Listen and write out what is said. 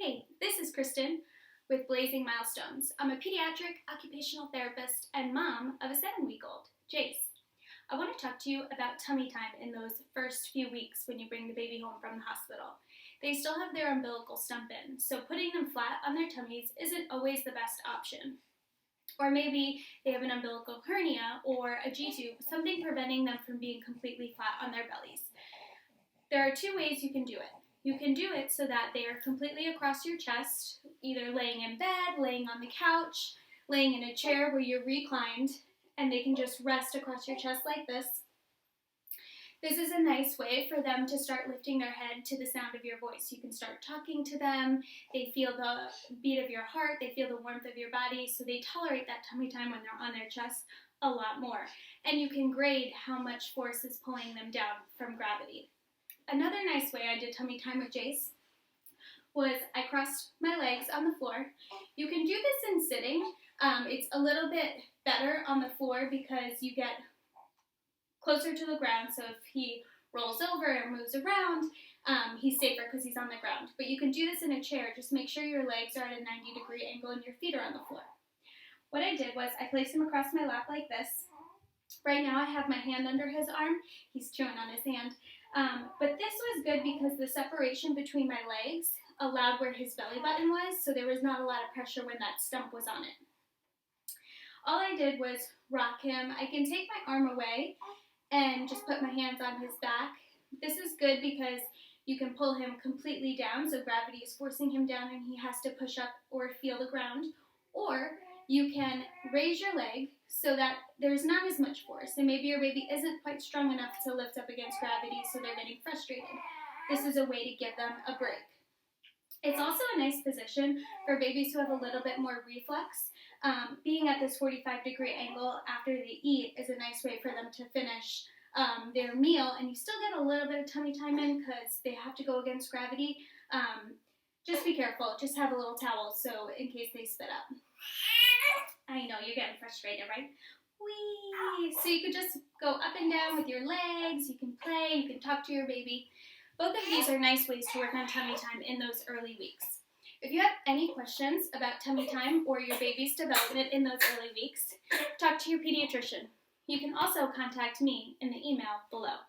Hey, this is Kristen with Blazing Milestones. I'm a pediatric occupational therapist and mom of a 7-week-old, Jace. I want to talk to you about tummy time in those first few weeks when you bring the baby home from the hospital. They still have their umbilical stump in, so putting them flat on their tummies isn't always the best option. Or maybe they have an umbilical hernia or a G-tube, something preventing them from being completely flat on their bellies. There are 2 ways you can do it. You can do it so that they are completely across your chest, either laying in bed, laying on the couch, laying in a chair where you're reclined, and they can just rest across your chest like this. This is a nice way for them to start lifting their head to the sound of your voice. You can start talking to them, they feel the beat of your heart, they feel the warmth of your body, so they tolerate that tummy time when they're on their chest a lot more. And you can grade how much force is pulling them down from gravity. Another nice way I did tummy time with Jace was I crossed my legs on the floor. You can do this in sitting. It's a little bit better on the floor because you get closer to the ground, so if he rolls over or moves around, he's safer because he's on the ground. But you can do this in a chair. Just make sure your legs are at a 90-degree angle and your feet are on the floor. What I did was I placed him across my lap like this. Right now I have my hand under his arm. He's chewing on his hand. But this was good because the separation between my legs allowed where his belly button was, so there was not a lot of pressure when that stump was on it. All I did was rock him. I can take my arm away and just put my hands on his back. This is good because you can pull him completely down, so gravity is forcing him down and he has to push up or feel the ground. Or you can raise your leg so that there's not as much force, and maybe your baby isn't quite strong enough to lift up against gravity, so they're getting frustrated. This is a way to give them a break. It's also a nice position for babies who have a little bit more reflux. Being at this 45-degree angle after they eat is a nice way for them to finish their meal, and you still get a little bit of tummy time in because they have to go against gravity. Just be careful. Just have a little towel so in case they spit up. I know, you're getting frustrated, right? Whee! So you could just go up and down with your legs, you can play, you can talk to your baby. Both of these are nice ways to work on tummy time in those early weeks. If you have any questions about tummy time or your baby's development in those early weeks, talk to your pediatrician. You can also contact me in the email below.